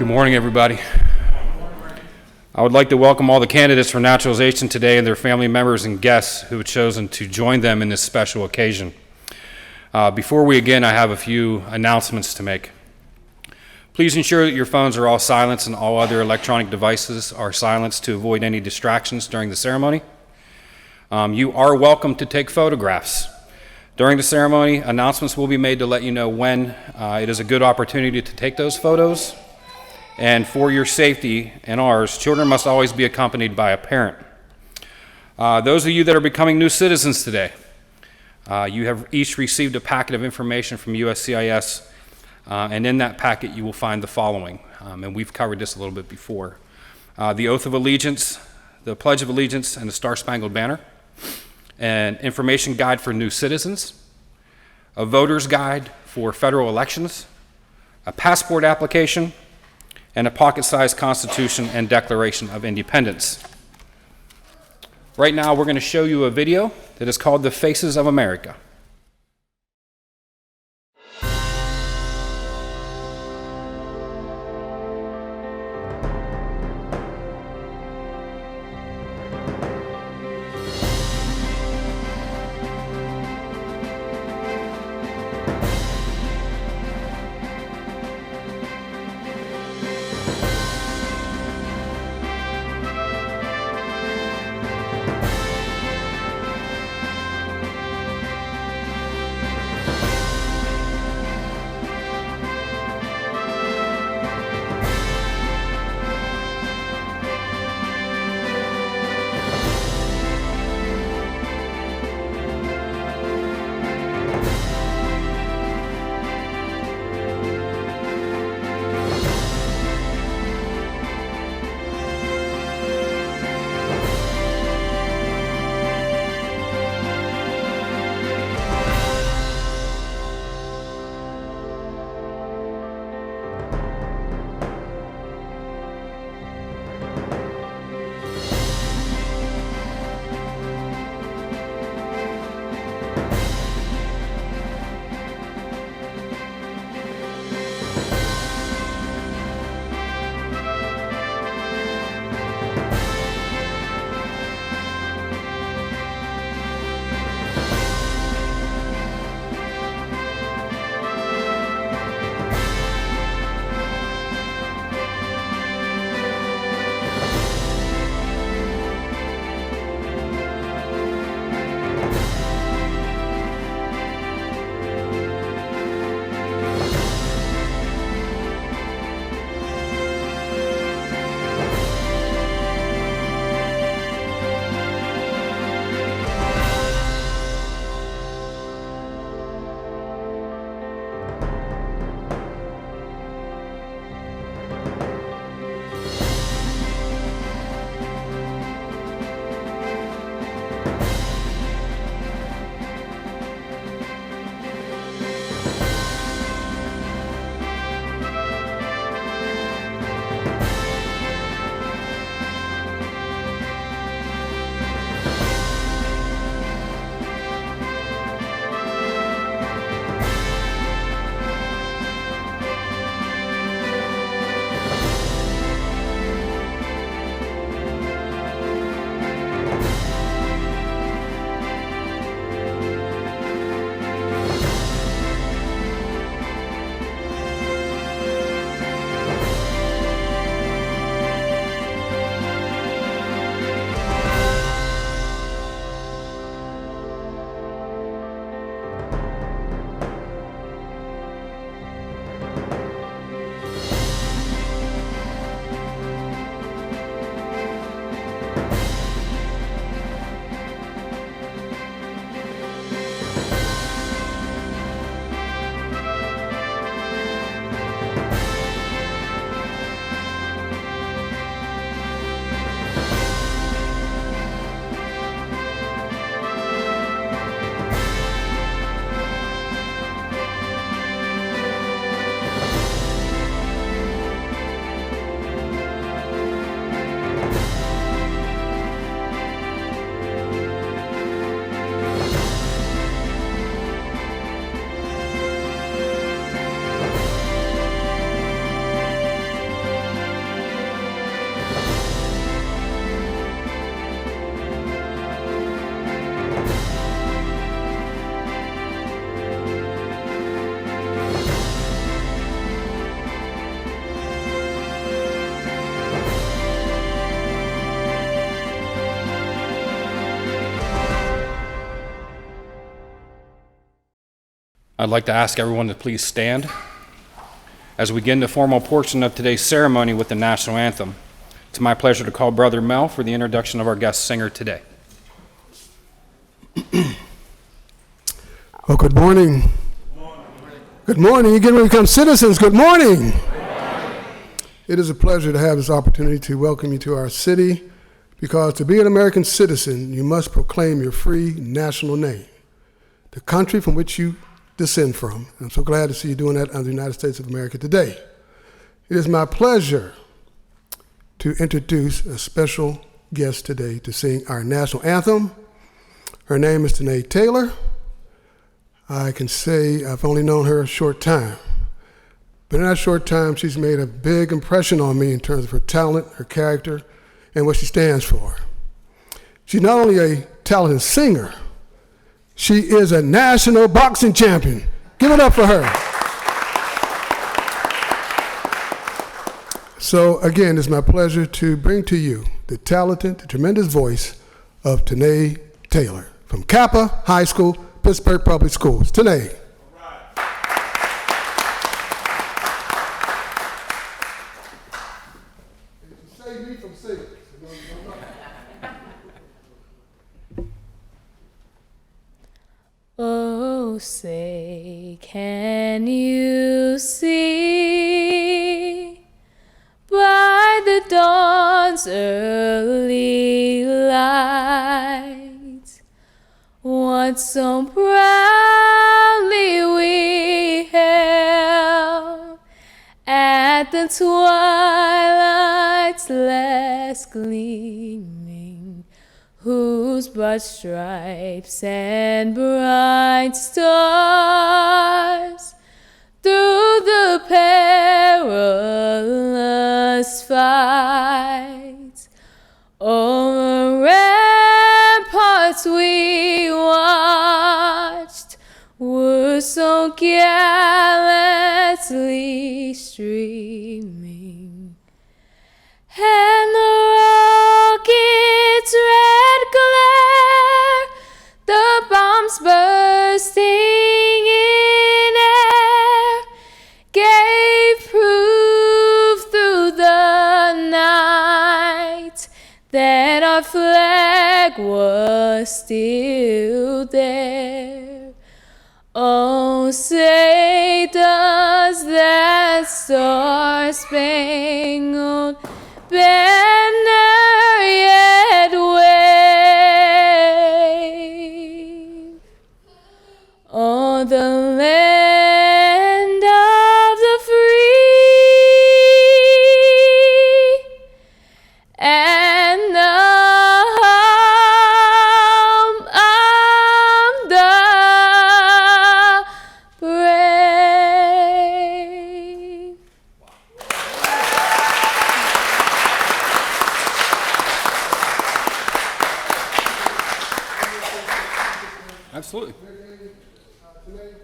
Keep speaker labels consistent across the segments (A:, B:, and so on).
A: Good morning, everybody. I would like to welcome all the candidates for naturalization today and their family members and guests who have chosen to join them in this special occasion. Before we begin, I have a few announcements to make. Please ensure that your phones are all silenced and all other electronic devices are silenced to avoid any distractions during the ceremony. You are welcome to take photographs. During the ceremony, announcements will be made to let you know when it is a good opportunity to take those photos. And for your safety and ours, children must always be accompanied by a parent. Those of you that are becoming new citizens today, you have each received a packet of information from USCIS, and in that packet you will find the following, and we've covered this a little bit before. The Oath of Allegiance, the Pledge of Allegiance, and the Star-Spangled Banner, an information guide for new citizens, a voter's guide for federal elections, a passport application, and a pocket-sized Constitution and Declaration of Independence. Right now, we're going to show you a video that is called The Faces of America. I'd like to ask everyone to please stand as we begin the formal portion of today's ceremony with the national anthem. It's my pleasure to call Brother Mel for the introduction of our guest singer today.
B: Well, good morning. Good morning. You're getting ready to become citizens. Good morning. It is a pleasure to have this opportunity to welcome you to our city, because to be an American citizen, you must proclaim your free national name, the country from which you descend from. I'm so glad to see you doing that under the United States of America today. It is my pleasure to introduce a special guest today to sing our national anthem. Her name is Tanae Taylor. I can say I've only known her a short time, but in that short time, she's made a big impression on me in terms of her talent, her character, and what she stands for. She's not only a talented singer, she is a national boxing champion. Give it up for her. So again, it's my pleasure to bring to you the talented, the tremendous voice of Tanae Taylor from Kappa High School, Pittsburgh Public Schools. Tanae. Save me from singing.
C: Oh, say, can you see by the dawn's early light what so proudly we hailed at the twilight's last gleaming, whose broad stripes and bright stars through the perilous fight over ramparts we watched were so gallantly streaming, and the rocket's red glare, the bombs bursting in air, gave proof through the night that our flag was still there. Oh, say does that star-spangled banner yet wave o'er the land of the free and the home of the brave.
A: Absolutely.
B: Tanae,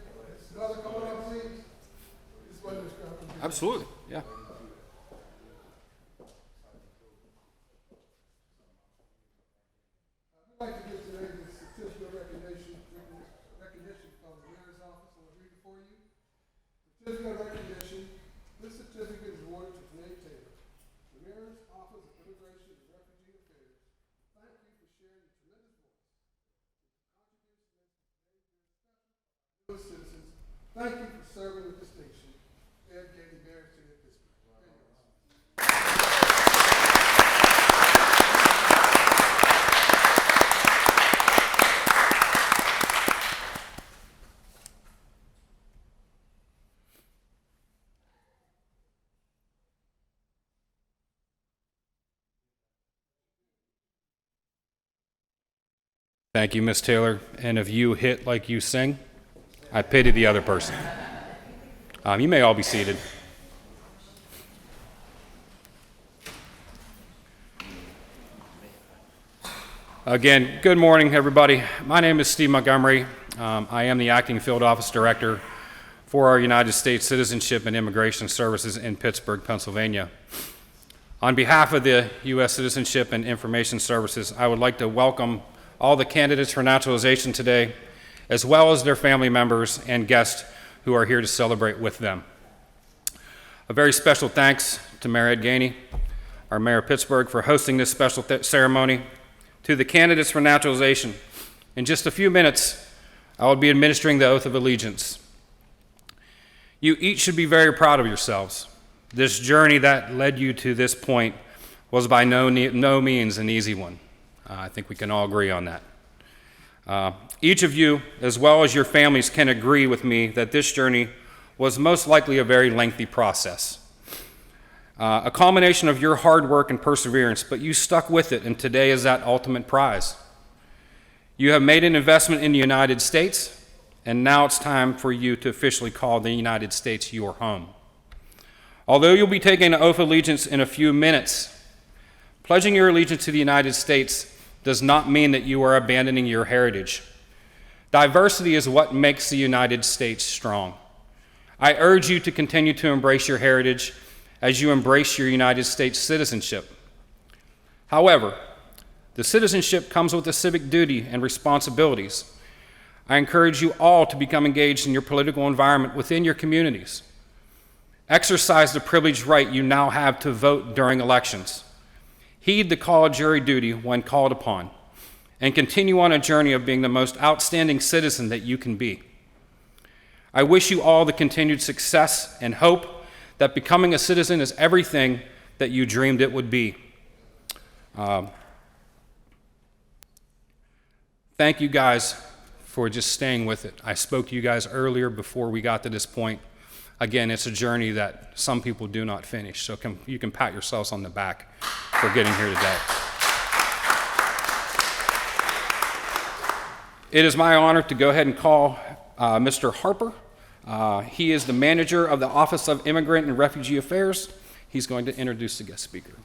B: brother, come on up, please.
A: Absolutely. Yeah.
B: I'd like to give today the certificate of recognition from the mayor's office. I'm going to read it for you. Certificate of recognition. This certificate is awarded to Tanae Taylor, the mayor's office of immigration and refugee affairs. Thank you for sharing your tremendous voice. Citizens, thank you for serving with distinction. Ed Gailey, Mayor of City of Pittsburgh. There you go.
A: Thank you, Miss Taylor. And if you hit like you sing, I pity the other person. You may all be seated. Again, good morning, everybody. My name is Steve Montgomery. I am the Acting Field Office Director for our United States Citizenship and Immigration Services in Pittsburgh, Pennsylvania. On behalf of the U.S. Citizenship and Information Services, I would like to welcome all the candidates for naturalization today, as well as their family members and guests who are here to celebrate with them. A very special thanks to Mayor Ed Gainey, our Mayor of Pittsburgh, for hosting this special ceremony. To the candidates for naturalization, in just a few minutes, I will be administering the oath of allegiance. You each should be very proud of yourselves. This journey that led you to this point was by no means an easy one. I think we can all agree on that. Each of you, as well as your families, can agree with me that this journey was most likely a very lengthy process. A culmination of your hard work and perseverance, but you stuck with it, and today is that ultimate prize. You have made an investment in the United States, and now it's time for you to officially call the United States your home. Although you'll be taking an oath of allegiance in a few minutes, pledging your allegiance to the United States does not mean that you are abandoning your heritage. Diversity is what makes the United States strong. I urge you to continue to embrace your heritage as you embrace your United States citizenship. However, the citizenship comes with a civic duty and responsibilities. I encourage you all to become engaged in your political environment within your communities. Exercise the privileged right you now have to vote during elections. Heed the call of jury duty when called upon, and continue on a journey of being the most outstanding citizen that you can be. I wish you all the continued success and hope that becoming a citizen is everything that you dreamed it would be. Thank you guys for just staying with it. I spoke to you guys earlier before we got to this point. Again, it's a journey that some people do not finish, so you can pat yourselves on the back for getting here today. It is my honor to go ahead and call Mr. Harper. He is the manager of the Office of Immigrant and Refugee Affairs. He's going to introduce the guest speaker.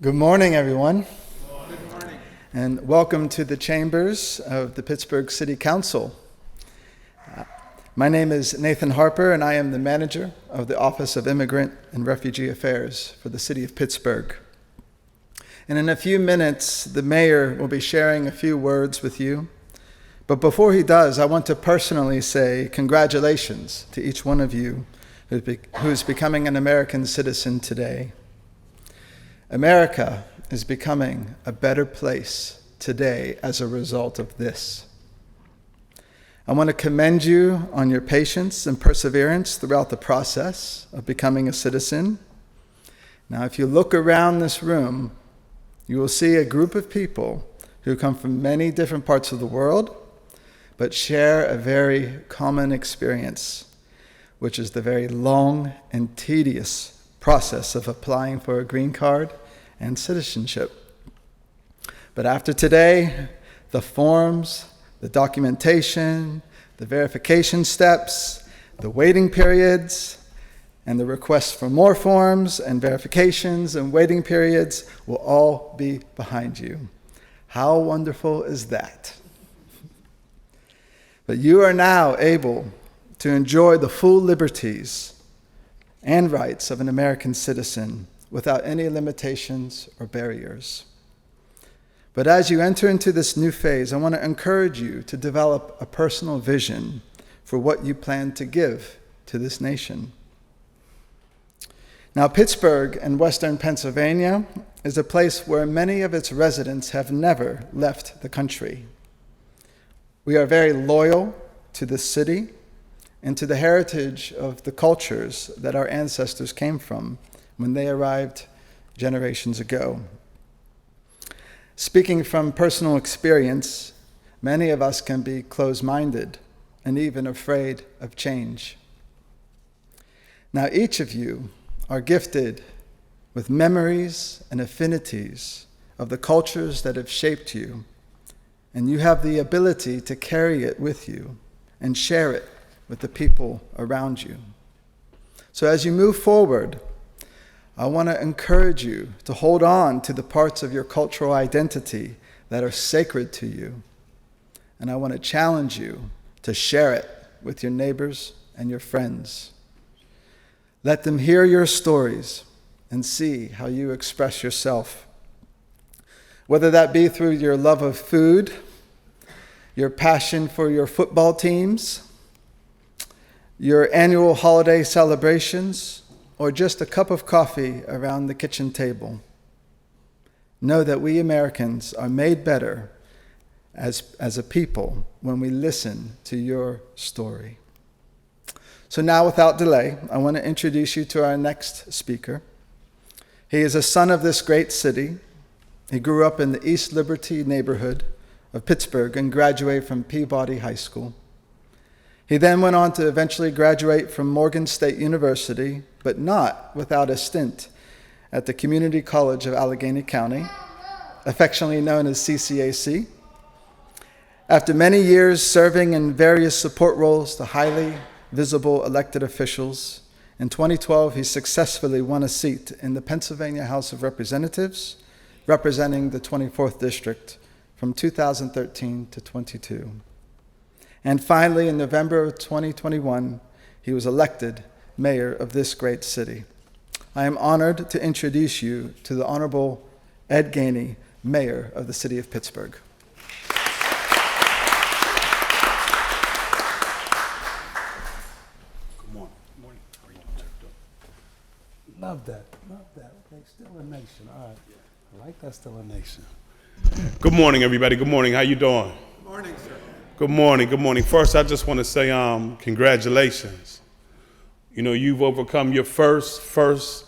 D: Good morning, everyone. Good morning. And welcome to the chambers of the Pittsburgh City Council. My name is Nathan Harper, and I am the manager of the Office of Immigrant and Refugee Affairs for the city of Pittsburgh. And in a few minutes, the mayor will be sharing a few words with you. But before he does, I want to personally say congratulations to each one of you who is becoming an American citizen today. America is becoming a better place today as a result of this. I want to commend you on your patience and perseverance throughout the process of becoming a citizen. Now, if you look around this room, you will see a group of people who come from many different parts of the world, but share a very common experience, which is the very long and tedious process of applying for a green card and citizenship. But after today, the forms, the documentation, the verification steps, the waiting periods, and the requests for more forms and verifications and waiting periods will all be behind you. How wonderful is that? But you are now able to enjoy the full liberties and rights of an American citizen without any limitations or barriers. But as you enter into this new phase, I want to encourage you to develop a personal vision for what you plan to give to this nation. Now, Pittsburgh in Western Pennsylvania is a place where many of its residents have never left the country. We are very loyal to this city and to the heritage of the cultures that our ancestors came from when they arrived generations ago. Speaking from personal experience, many of us can be closed-minded and even afraid of change. Now, each of you are gifted with memories and affinities of the cultures that have shaped you, and you have the ability to carry it with you and share it with the people around you. So as you move forward, I want to encourage you to hold on to the parts of your cultural identity that are sacred to you, and I want to challenge you to share it with your neighbors and your friends. Let them hear your stories and see how you express yourself. Whether that be through your love of food, your passion for your football teams, your annual holiday celebrations, or just a cup of coffee around the kitchen table. Know that we Americans are made better as a people when we listen to your story. So now, without delay, I want to introduce you to our next speaker. He is a son of this great city. He grew up in the East Liberty neighborhood of Pittsburgh and graduated from Peabody High School. He then went on to eventually graduate from Morgan State University, but not without a stint at the Community College of Allegheny County, affectionately known as CCAC. After many years serving in various support roles to highly visible elected officials, in 2012 he successfully won a seat in the Pennsylvania House of Representatives, representing the 24th District from 2013 to 22. And finally, in November of 2021, he was elected mayor of this great city. I am honored to introduce you to the Honorable Ed Gainey, Mayor of the City of Pittsburgh.
E: Good morning. Love that. Okay, still a nation. All right. I like that, still a nation.
F: Good morning, everybody. Good morning. How you doing?
B: Good morning, sir.
F: Good morning. Good morning. First, I just want to say congratulations. You know, you've overcome your first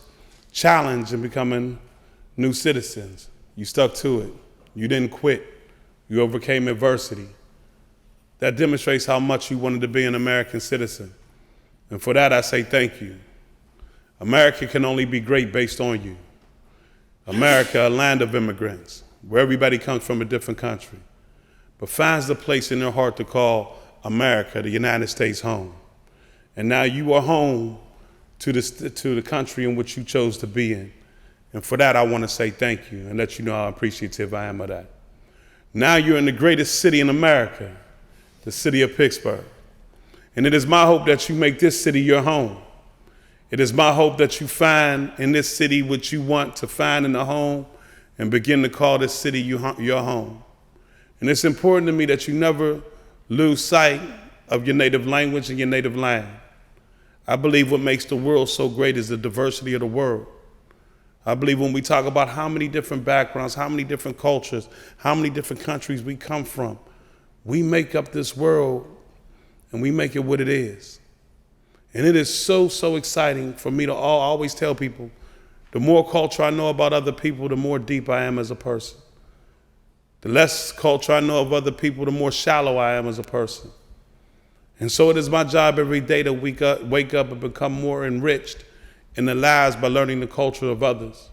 F: challenge in becoming new citizens. You stuck to it. You didn't quit. You overcame adversity. That demonstrates how much you wanted to be an American citizen. And for that, I say thank you. America can only be great based on you. America, a land of immigrants, where everybody comes from a different country, but finds the place in their heart to call America, the United States, home. And now you are home to the country in which you chose to be in. And for that, I want to say thank you and let you know how appreciative I am of that. Now you're in the greatest city in America, the city of Pittsburgh. And it is my hope that you make this city your home. It is my hope that you find in this city what you want to find in the home and begin to call this city your home. And it's important to me that you never lose sight of your native language and your native land. I believe what makes the world so great is the diversity of the world. I believe when we talk about how many different backgrounds, how many different cultures, how many different countries we come from, we make up this world and we make it what it is. And it is so exciting for me to always tell people, the more culture I know about other people, the more deep I am as a person. The less culture I know of other people, the more shallow I am as a person. And so it is my job every day to wake up and become more enriched in the lives by learning the culture of others.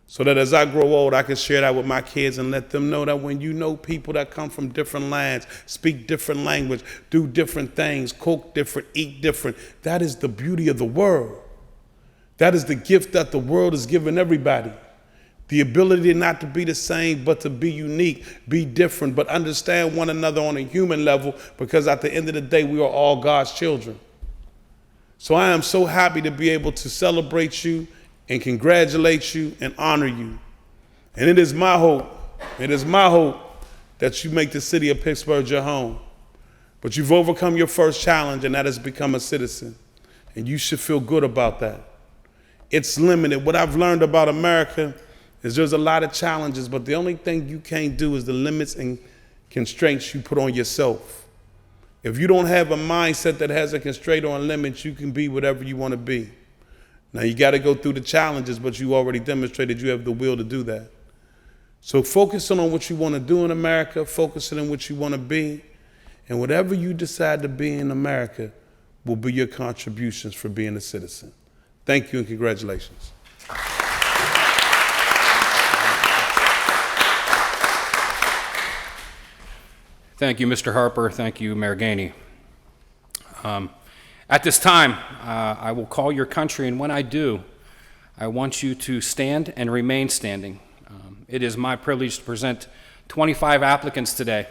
F: So that as I grow old, I can share that with my kids and let them know that when you know people that come from different lands, speak different language, do different things, cook different, eat different, that is the beauty of the world. That is the gift that the world has given everybody. The ability not to be the same, but to be unique, be different, but understand one another on a human level, because at the end of the day, we are all God's children. So I am so happy to be able to celebrate you and congratulate you and honor you. And it is my hope that you make the city of Pittsburgh your home. But you've overcome your first challenge, and that is become a citizen. And you should feel good about that. It's limited. What I've learned about America is there's a lot of challenges, but the only thing you can't do is the limits and constraints you put on yourself. If you don't have a mindset that has a constraint or a limit, you can be whatever you want to be. Now, you got to go through the challenges, but you already demonstrated you have the will to do that. So focusing on what you want to do in America, focusing on what you want to be, and whatever you decide to be in America will be your contributions for being a citizen. Thank you and congratulations.
A: Thank you, Mr. Harper. Thank you, Mayor Gainey. At this time, I will call your country, and when I do, I want you to stand and remain standing. It is my privilege to present 25 applicants today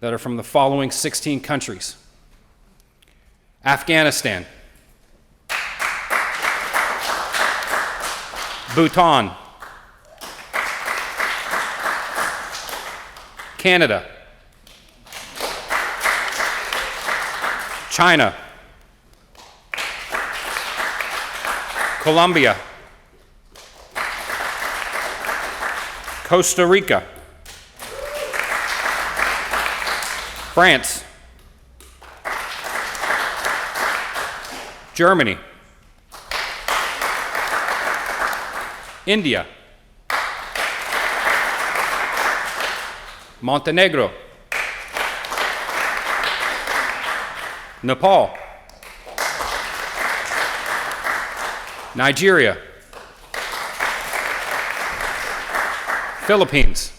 A: that are from the following 16 countries: Afghanistan, Bhutan, Canada, China, Colombia, Costa Rica, France, Germany, India, Montenegro, Nepal, Nigeria, Philippines,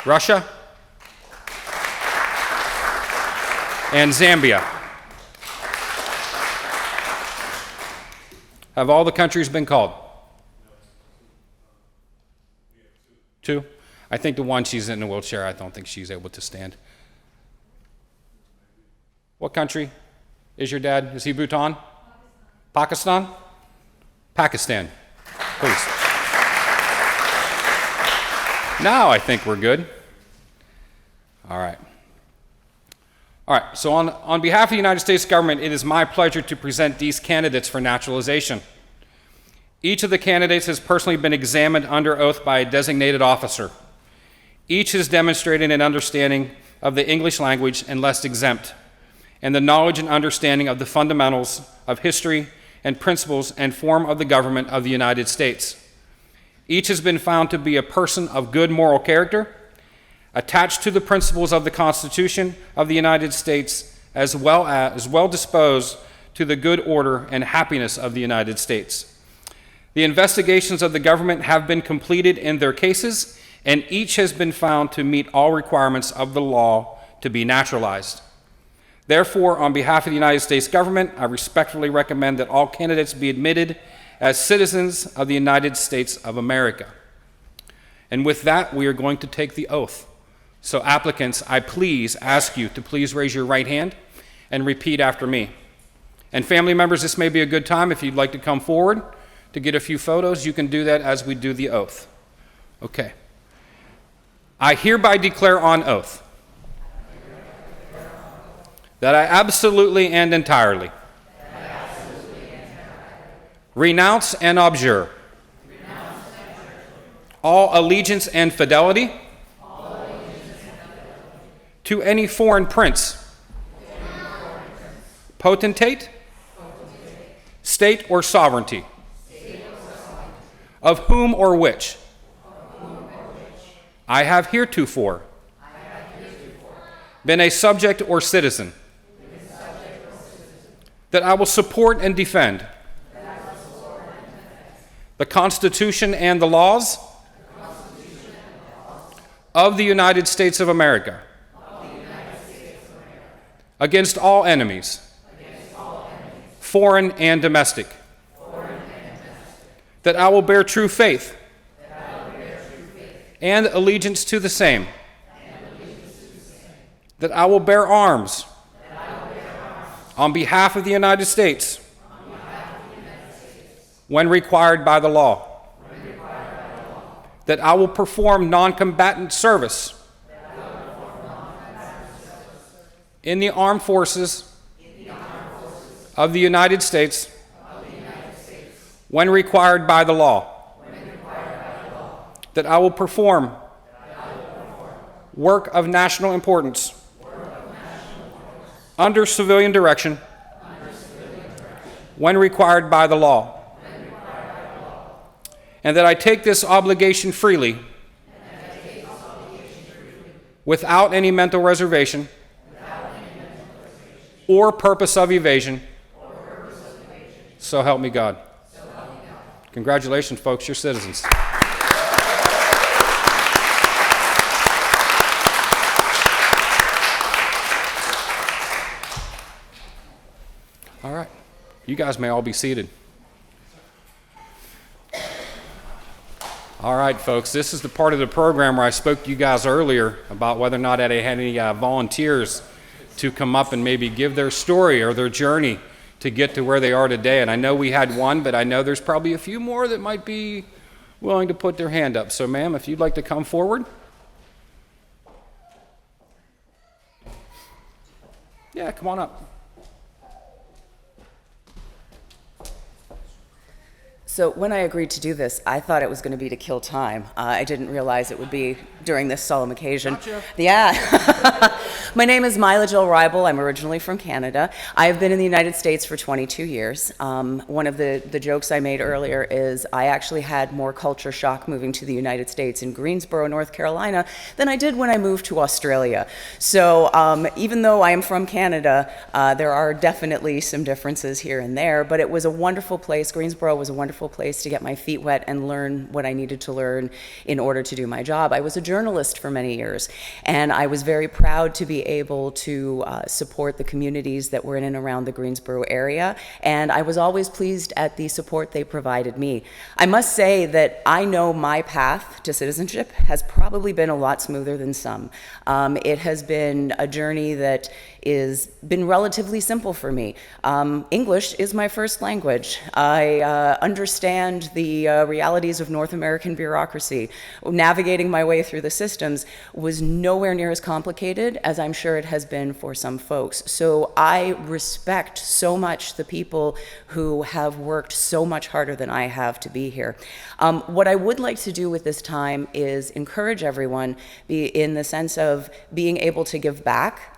A: Russia, and Zambia. Have all the countries been called? Two? I think the one, she's in a wheelchair. I don't think she's able to stand. What country is your dad? Is he Bhutan? Pakistan? Pakistan, please. Now I think we're good. All right. All right, so on behalf of the United States government, it is my pleasure to present these candidates for naturalization. Each of the candidates has personally been examined under oath by a designated officer. Each has demonstrated an understanding of the English language unless exempt, and the knowledge and understanding of the fundamentals of history and principles and form of the government of the United States. Each has been found to be a person of good moral character, attached to the principles of the Constitution of the United States, as well disposed to the good order and happiness of the United States. The investigations of the government have been completed in their cases, and each has been found to meet all requirements of the law to be naturalized. Therefore, on behalf of the United States government, I respectfully recommend that all candidates be admitted as citizens of the United States of America. And with that, we are going to take the oath. So applicants, I please ask you to please raise your right hand and repeat after me. And family members, this may be a good time if you'd like to come forward to get a few photos. You can do that as we do the oath. Okay. I hereby declare on oath that I absolutely and entirely renounce and abjure all allegiance and fidelity to any foreign prince, potentate, state or sovereignty, of whom or which I have heretofore been a subject or citizen, that I will support and defend the Constitution and the laws of the United States of America against all enemies, foreign and domestic, that I will bear true faith and allegiance to the same, that I will bear arms on behalf of the United States when required by the law, that I will perform non-combatant service in the armed forces of the United States when required by the law, that I will perform work of national importance under civilian direction when required by the law, and that I take this obligation freely without any mental reservation or purpose of evasion. So help me God. Congratulations, folks, you're citizens. All right, you guys may all be seated. All right, folks, this is the part of the program where I spoke to you guys earlier about whether or not I had any volunteers to come up and maybe give their story or their journey to get to where they are today. And I know we had one, but I know there's probably a few more that might be willing to put their hand up. So, ma'am, if you'd like to come forward. Yeah, come on up.
G: So when I agreed to do this, I thought it was going to be to kill time. I didn't realize it would be during this solemn occasion.
A: Gotcha.
G: Yeah. My name is Mila Jill Ribel. I'm originally from Canada. I've been in the United States for 22 years. One of the jokes I made earlier is I actually had more culture shock moving to the United States in Greensboro, North Carolina, than I did when I moved to Australia. So even though I am from Canada, there are definitely some differences here and there, but it was a wonderful place. Greensboro was a wonderful place to get my feet wet and learn what I needed to learn in order to do my job. I was a journalist for many years, and I was very proud to be able to support the communities that were in and around the Greensboro area, and I was always pleased at the support they provided me. I must say that I know my path to citizenship has probably been a lot smoother than some. It has been a journey that has been relatively simple for me. English is my first language. I understand the realities of North American bureaucracy. Navigating my way through the systems was nowhere near as complicated as I'm sure it has been for some folks. So I respect so much the people who have worked so much harder than I have to be here. What I would like to do with this time is encourage everyone in the sense of being able to give back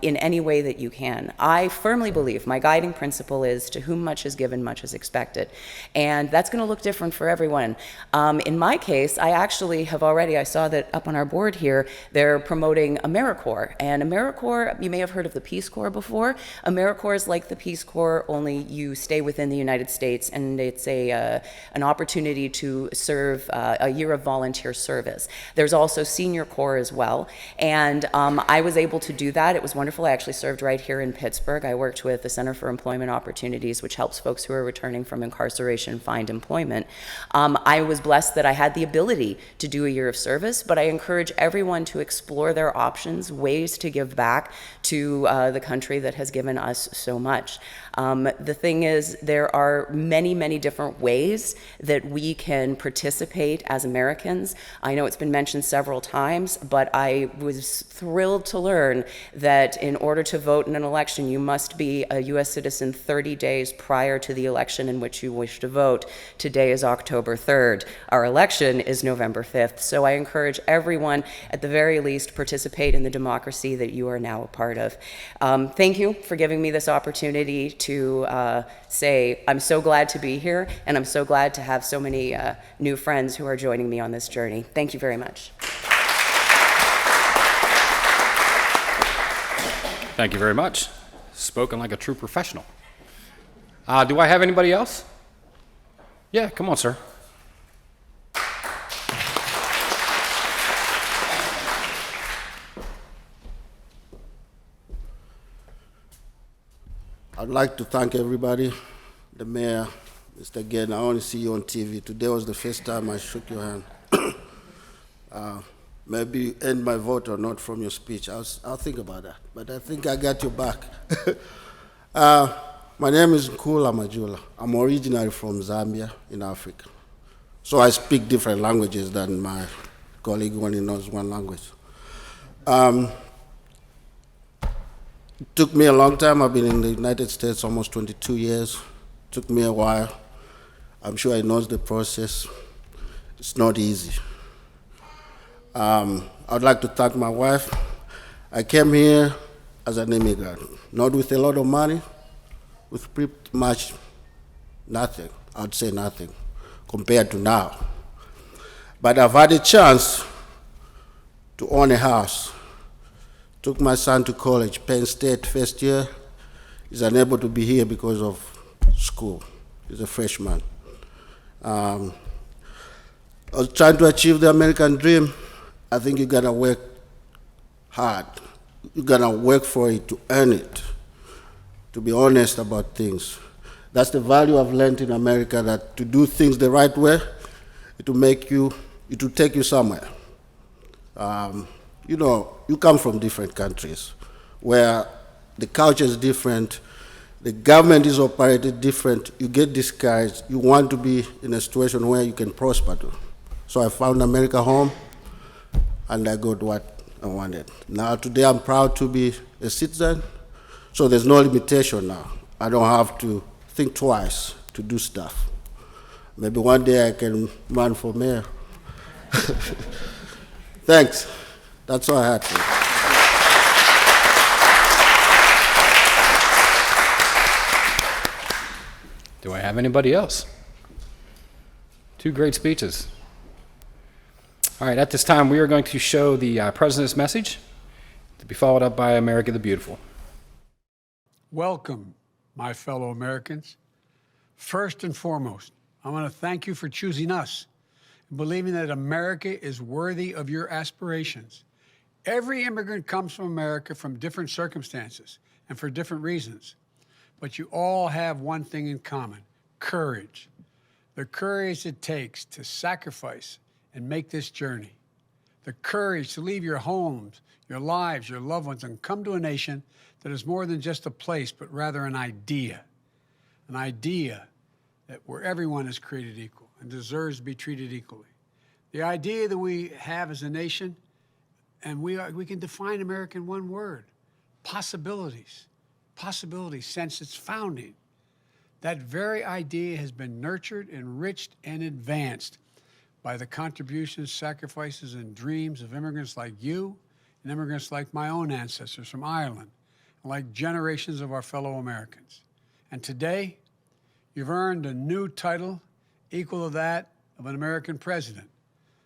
G: in any way that you can. I firmly believe my guiding principle is to whom much is given, much is expected. And that's going to look different for everyone. In my case, I actually have already, I saw that up on our board here, they're promoting AmeriCorps. And AmeriCorps, you may have heard of the Peace Corps before. AmeriCorps is like the Peace Corps, only you stay within the United States, and it's an opportunity to serve a year of volunteer service. There's also Senior Corps as well. And I was able to do that. It was wonderful. I actually served right here in Pittsburgh. I worked with the Center for Employment Opportunities, which helps folks who are returning from incarceration find employment. I was blessed that I had the ability to do a year of service, but I encourage everyone to explore their options, ways to give back to the country that has given us so much. The thing is, there are many, many different ways that we can participate as Americans. I know it's been mentioned several times, but I was thrilled to learn that in order to vote in an election, you must be a U.S. citizen 30 days prior to the election in which you wish to vote. Today is October 3rd. Our election is November 5th. So I encourage everyone, at the very least, participate in the democracy that you are now a part of. Thank you for giving me this opportunity to say I'm so glad to be here, and I'm so glad to have so many new friends who are joining me on this journey. Thank you very much.
A: Thank you very much. Spoken like a true professional. Do I have anybody else? Yeah, come on, sir.
H: I'd like to thank everybody, the mayor, Mr. Gain. I only see you on TV. Today was the first time I shook your hand. Maybe end my vote or not from your speech. I'll think about that. But I think I got your back. My name is Nkula Majula. I'm originally from Zambia in Africa. So I speak different languages than my colleague when he knows one language. It took me a long time. I've been in the United States almost 22 years. It took me a while. I'm sure he knows the process. It's not easy. I'd like to thank my wife. I came here as an immigrant, not with a lot of money, with pretty much nothing. I'd say nothing compared to now. But I've had a chance to own a house. Took my son to college, Penn State, first year. He's unable to be here because of school. He's a freshman. I was trying to achieve the American dream. I think you gotta work hard. You gotta work for it to earn it, to be honest about things. That's the value I've learned in America, that to do things the right way, it will take you somewhere. You come from different countries where the culture is different, The government is operated different. You get discouraged. You want to be in a situation where you can prosper too. So I found America home, and I got what I wanted. Now today I'm proud to be a citizen, so there's no limitation now. I don't have to think twice to do stuff. Maybe one day I can run for mayor. Thanks. That's all I had for you.
A: Do I have anybody else? Two great speeches. All right, at this time, we are going to show the President's message, to be followed up by America the Beautiful.
E: Welcome, my fellow Americans. First and foremost, I want to thank you for choosing us and believing that America is worthy of your aspirations. Every immigrant comes from America from different circumstances and for different reasons. But you all have one thing in common: courage. The courage it takes to sacrifice and make this journey. The courage to leave your homes, your lives, your loved ones, and come to a nation that is more than just a place, but rather an idea. An idea that where everyone is created equal and deserves to be treated equally. The idea that we have as a nation, and we can define America in one word: possibilities. Possibilities since its founding. That very idea has been nurtured, enriched, and advanced by the contributions, sacrifices, and dreams of immigrants like you and immigrants like my own ancestors from Ireland, and like generations of our fellow Americans. And today, you've earned a new title equal to that of an American president,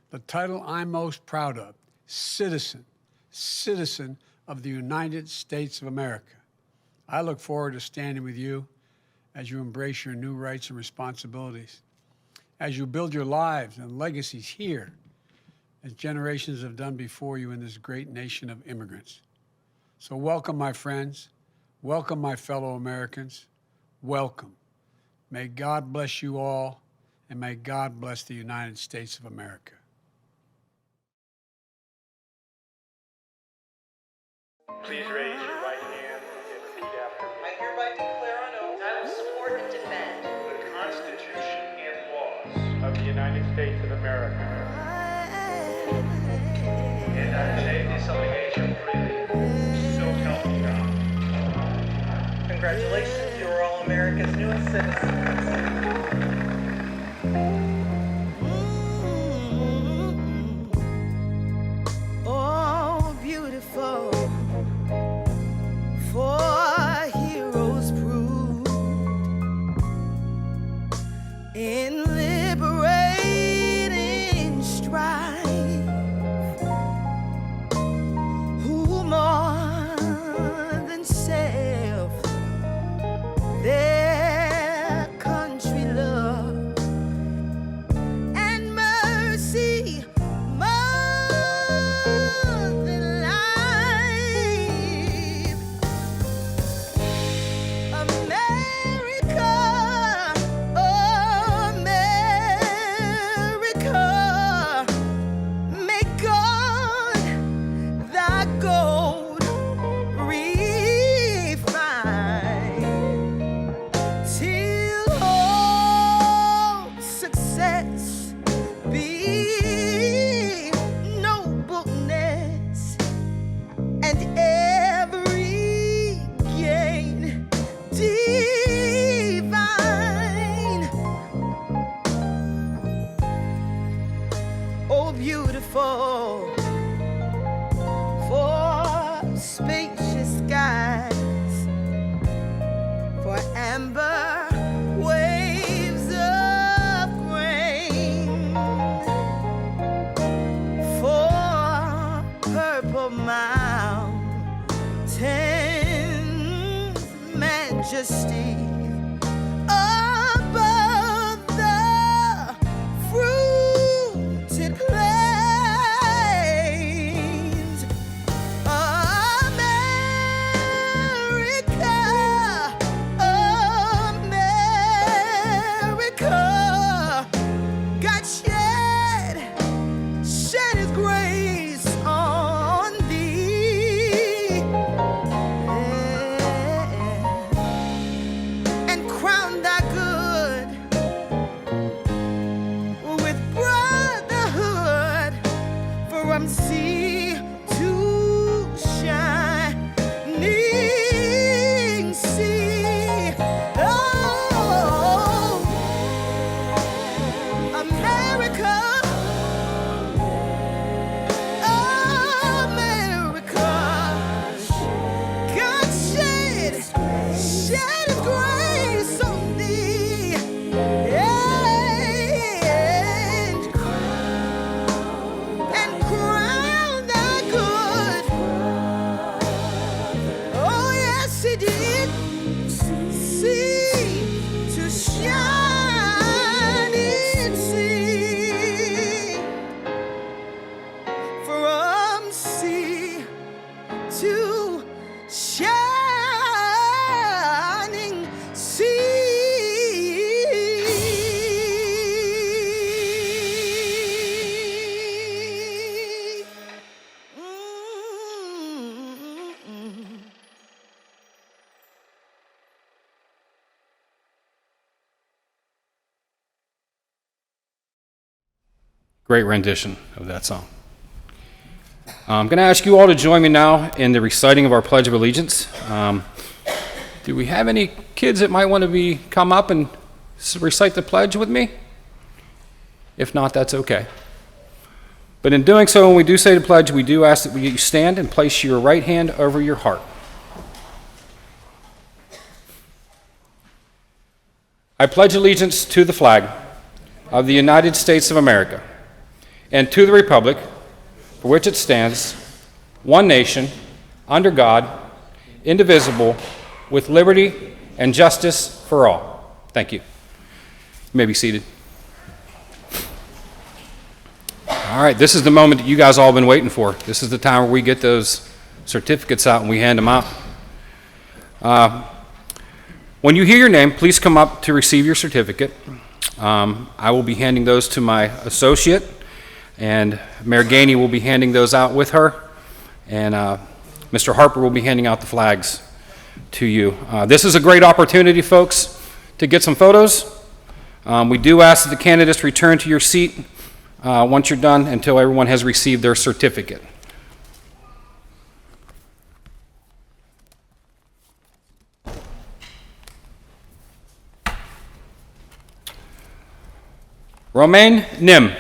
E: the title I'm most proud of: citizen of the United States of America. I look forward to standing with you as you embrace your new rights and responsibilities, as you build your lives and legacies here, as generations have done before you in this great nation of immigrants. So welcome, my friends. Welcome, my fellow Americans. Welcome. May God bless you all, and may God bless the United States of America.
I: Please raise your right hand and repeat after me.
J: I hereby declare on oath that I will support and defend
I: The Constitution and laws of the United States of America. And I take this obligation freely. So help me God.
J: Congratulations, you are all America's newest citizens.
K: Oh, beautiful, for heroes proved in liberating strife, who more than self their country love and mercy more than life. America, America, may God thy gold refine till all success be nobleness and every gain divine. Oh, beautiful, for spacious skies, for amber waves of grain, for purple mountains, majesty above the fruited plains. America, America, God shed His grace on thee.
A: great rendition of that song. I'm going to ask you all to join me now in the reciting of our Pledge of Allegiance. Do we have any kids that might want to come up and recite the pledge with me? If not, that's okay. But in doing so, when we do say the pledge, we do ask that you stand and place your right hand over your heart. I pledge allegiance to the flag of the United States of America and to the republic for which it stands, one nation, under God, indivisible, with liberty and justice for all. Thank you. You may be seated. All right, this is the moment that you guys all been waiting for. This is the time where we get those certificates out and we hand them out. When you hear your name, please come up to receive your certificate. I will be handing those to my associate, and Mayor Gainey will be handing those out with her, and Mr. Harper will be handing out the flags to you. This is a great opportunity, folks, to get some photos. We do ask that the candidates return to your seat once you're done until everyone has received their certificate. Romain Nim.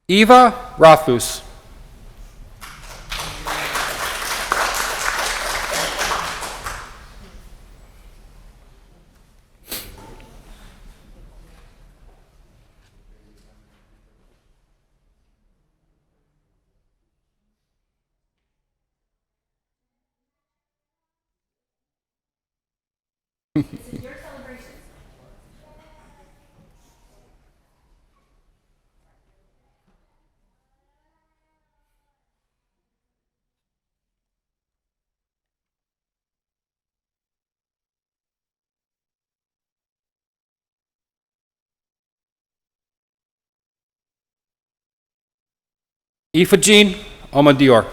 A: Eva Rothfuss. Ifajin Omadior.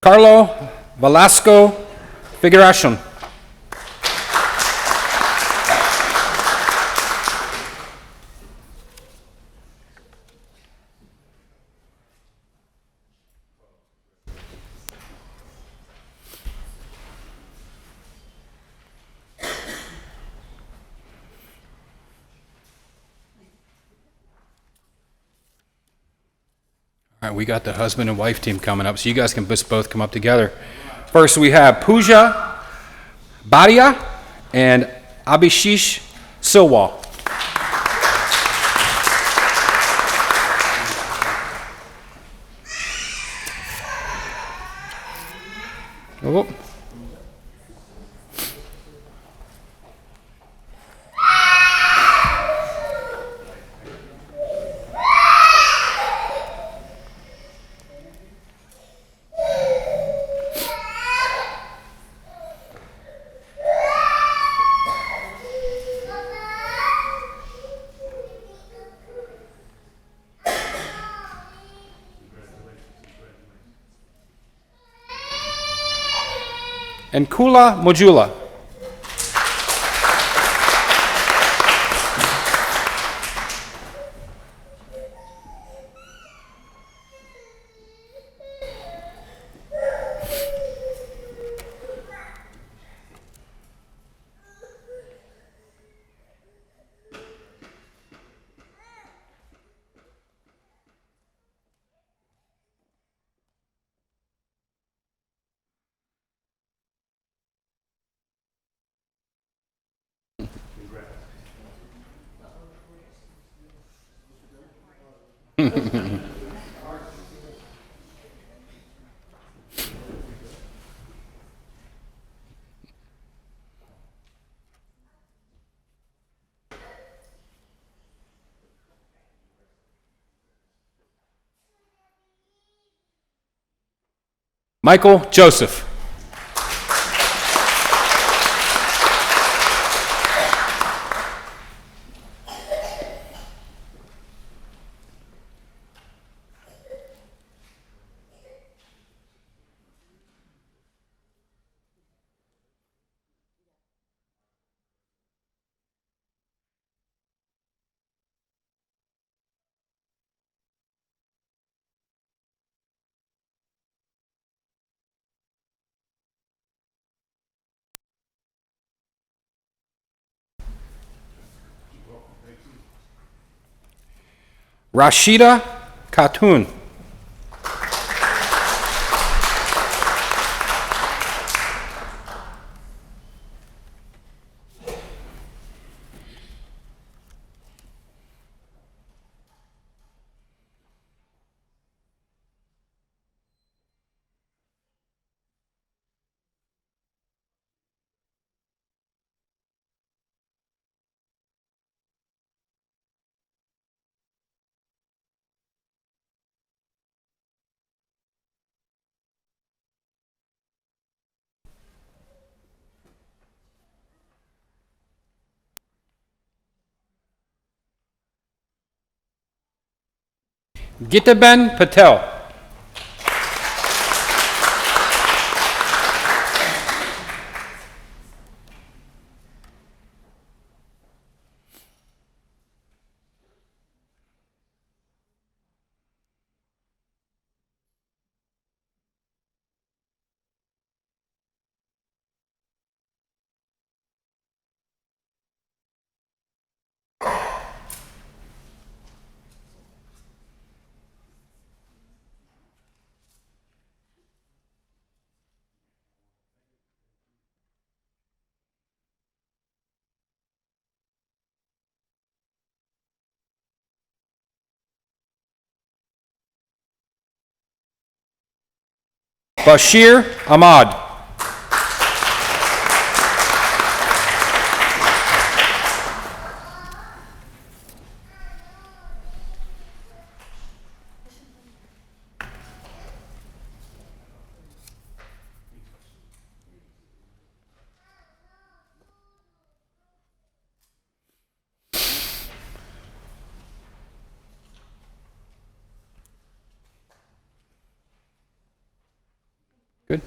A: Carlo Velasco Figueration. All right, we got the husband and wife team coming up, so you guys can just both come up together. First, we have Pooja Bhatia and Abhishish Silwal. Oh. And Kula Mojula. Michael Joseph. Rashida Khatun. Gitaben Patel. Bashir Ahmad. Good.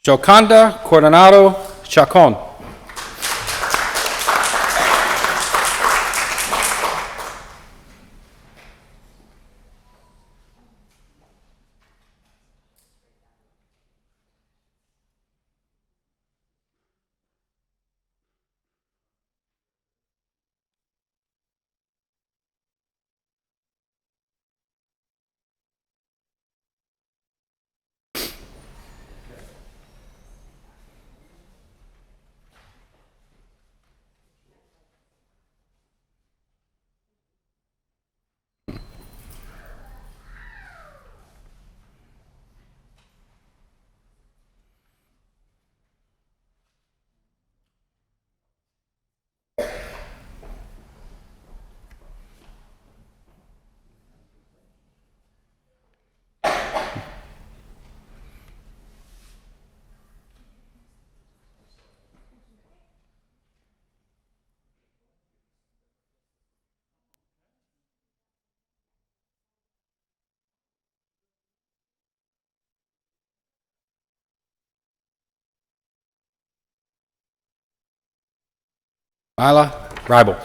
A: Jocanda Coronado Chacon. Mila Ribel.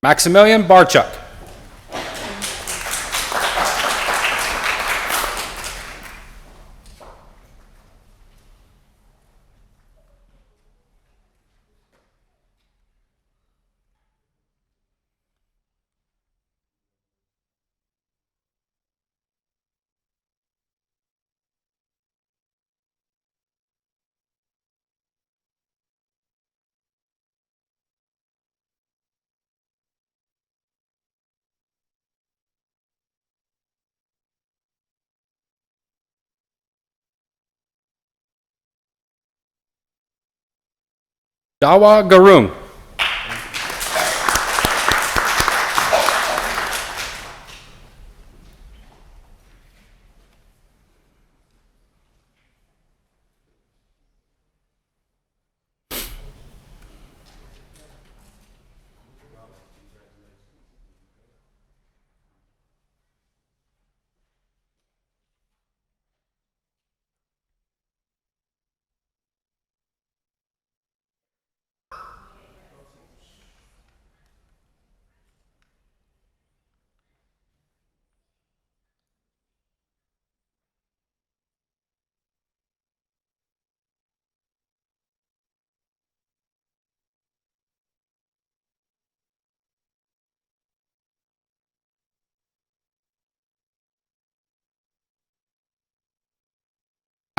A: Maximilian Barchuk. Dawa Garung.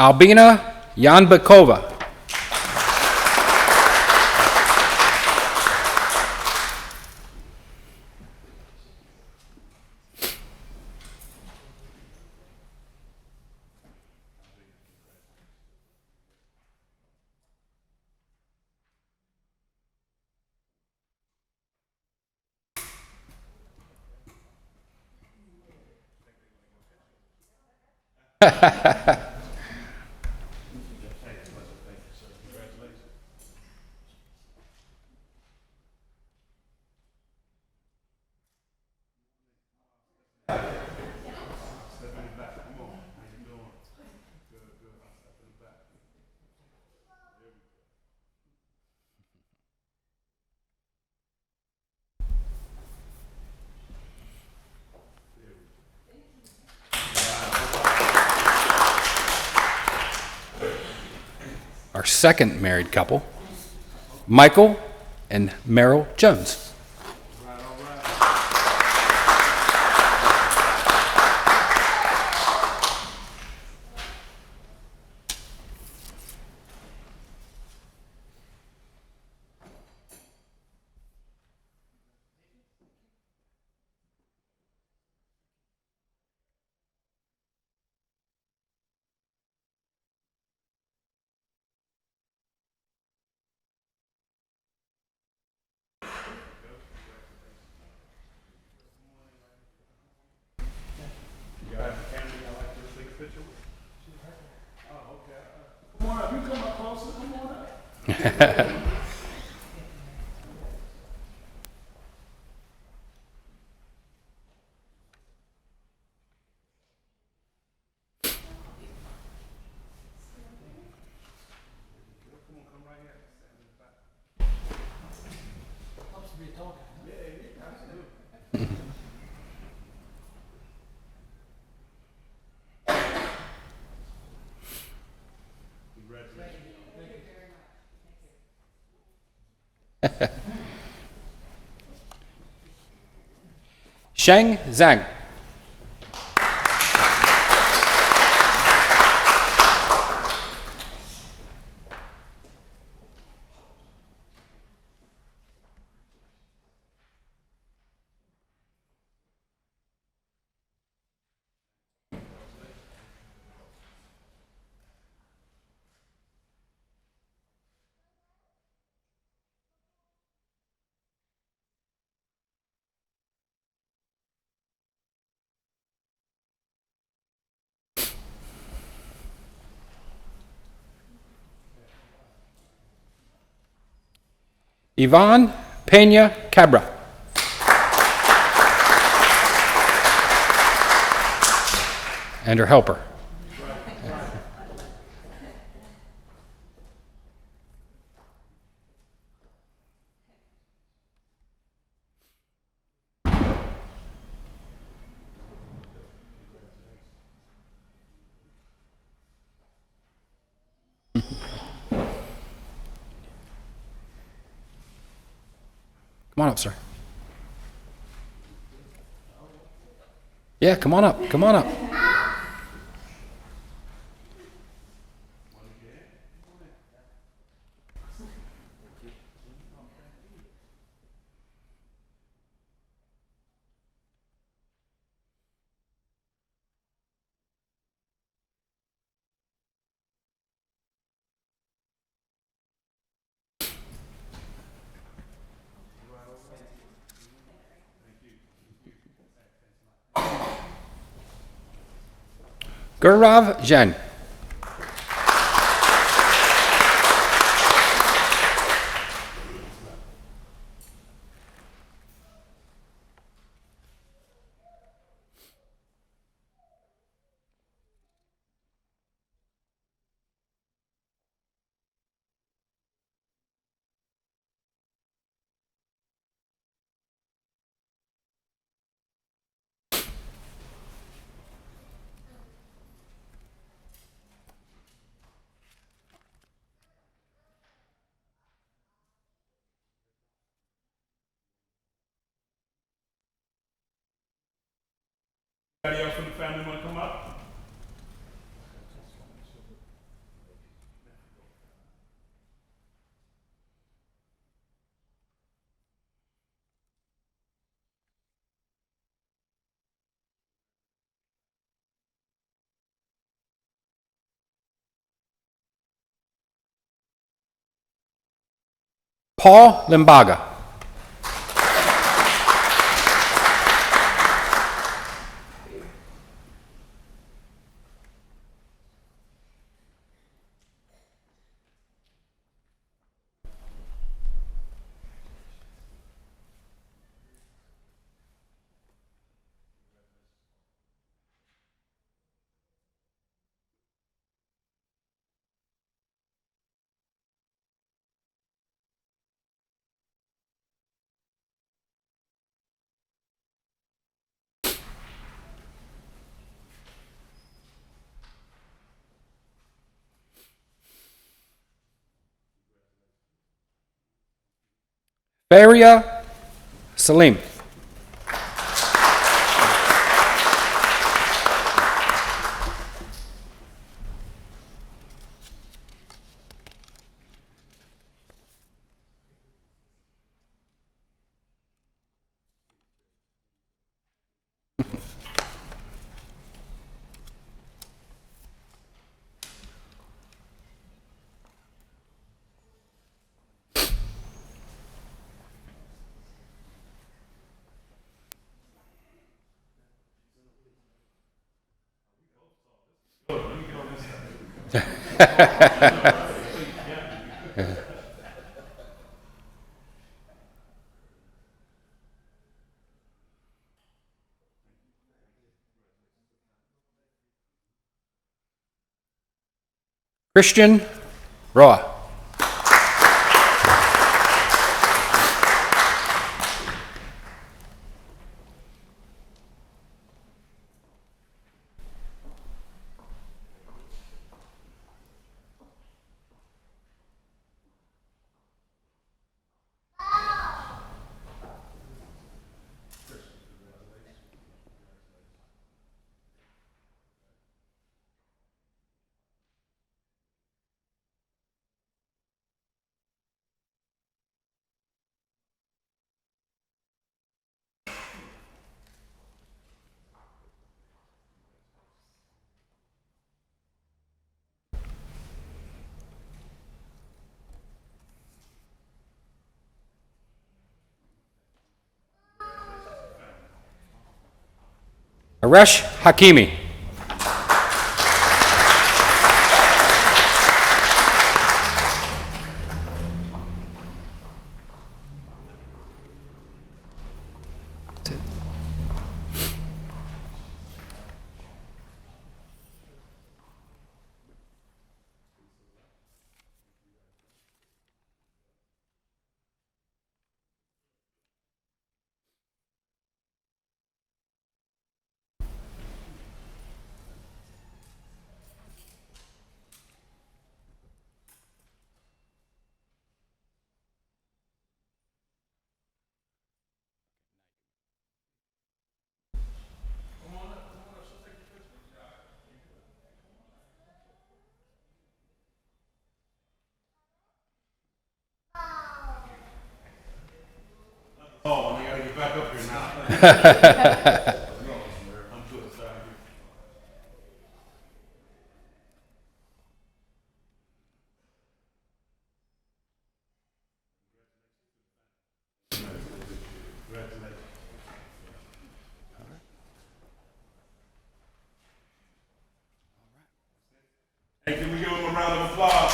A: Albina Yanbekova. Our second married couple, Michael and Meryl Jones. Sheng Zhang. Yvonne Pena Cabra. And her helper. Come on up, sir. Yeah, come on up. Come on up. Gaurav Jain.
F: Anybody else from the family want to come up?
A: Paul Limbaga. Faria Salim. Christian Roa. Aresh Hakimi.
F: Hey, can we give him a round of applause?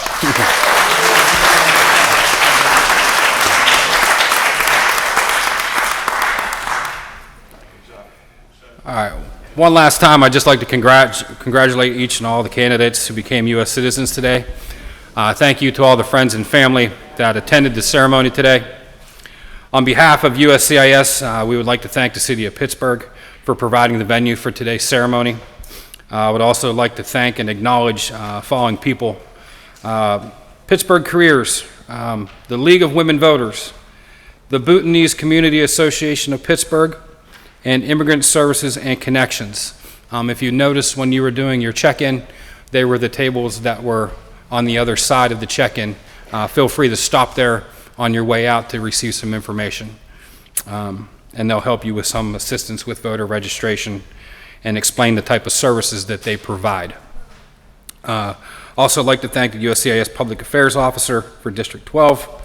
A: All right. One last time, I'd just like to congratulate each and all the candidates who became U.S. citizens today. Thank you to all the friends and family that attended the ceremony today. On behalf of USCIS, we would like to thank the City of Pittsburgh for providing the venue for today's ceremony. I would also like to thank and acknowledge following people: Pittsburgh Careers, the League of Women Voters, the Bhutanese Community Association of Pittsburgh, and Immigrant Services and Connections. If you noticed when you were doing your check-in, they were the tables that were on the other side of the check-in. Feel free to stop there on your way out to receive some information. And they'll help you with some assistance with voter registration and explain the type of services that they provide. Also, I'd like to thank the USCIS Public Affairs Officer for District 12.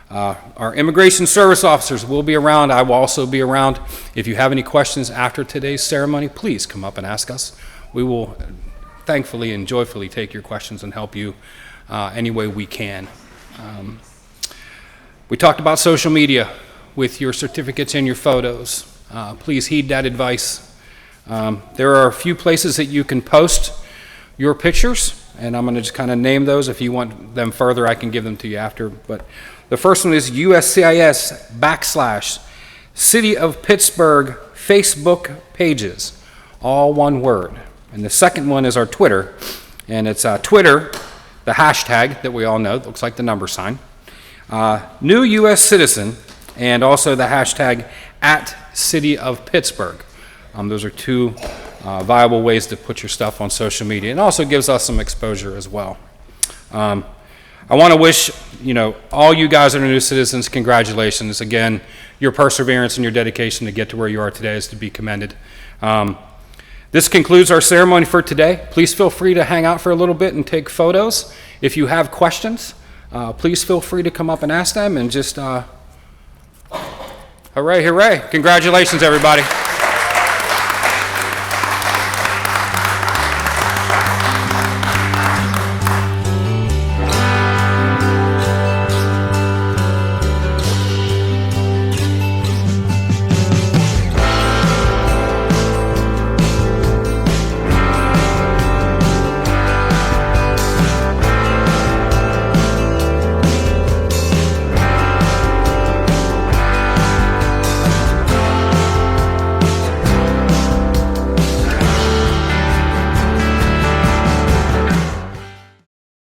A: Our Immigration Service Officers will be around. I will also be around. If you have any questions after today's ceremony, please come up and ask us. We will thankfully and joyfully take your questions and help you any way we can. We talked about social media with your certificates and your photos. Please heed that advice. There are a few places that you can post your pictures, and I'm going to just kind of name those. If you want them further, I can give them to you after. But the first one is USCIS / City of Pittsburgh Facebook pages, all one word. And the second one is our Twitter, and it's Twitter, the hashtag that we all know, looks like the number sign, New U.S. Citizen, and also the hashtag @City of Pittsburgh. Those are two viable ways to put your stuff on social media, and also gives us some exposure as well. I want to wish, all you guys that are new citizens, congratulations. Again, your perseverance and your dedication to get to where you are today is to be commended. This concludes our ceremony for today. Please feel free to hang out for a little bit and take photos. If you have questions, please feel free to come up and ask them, and just, hooray, hooray. Congratulations, everybody.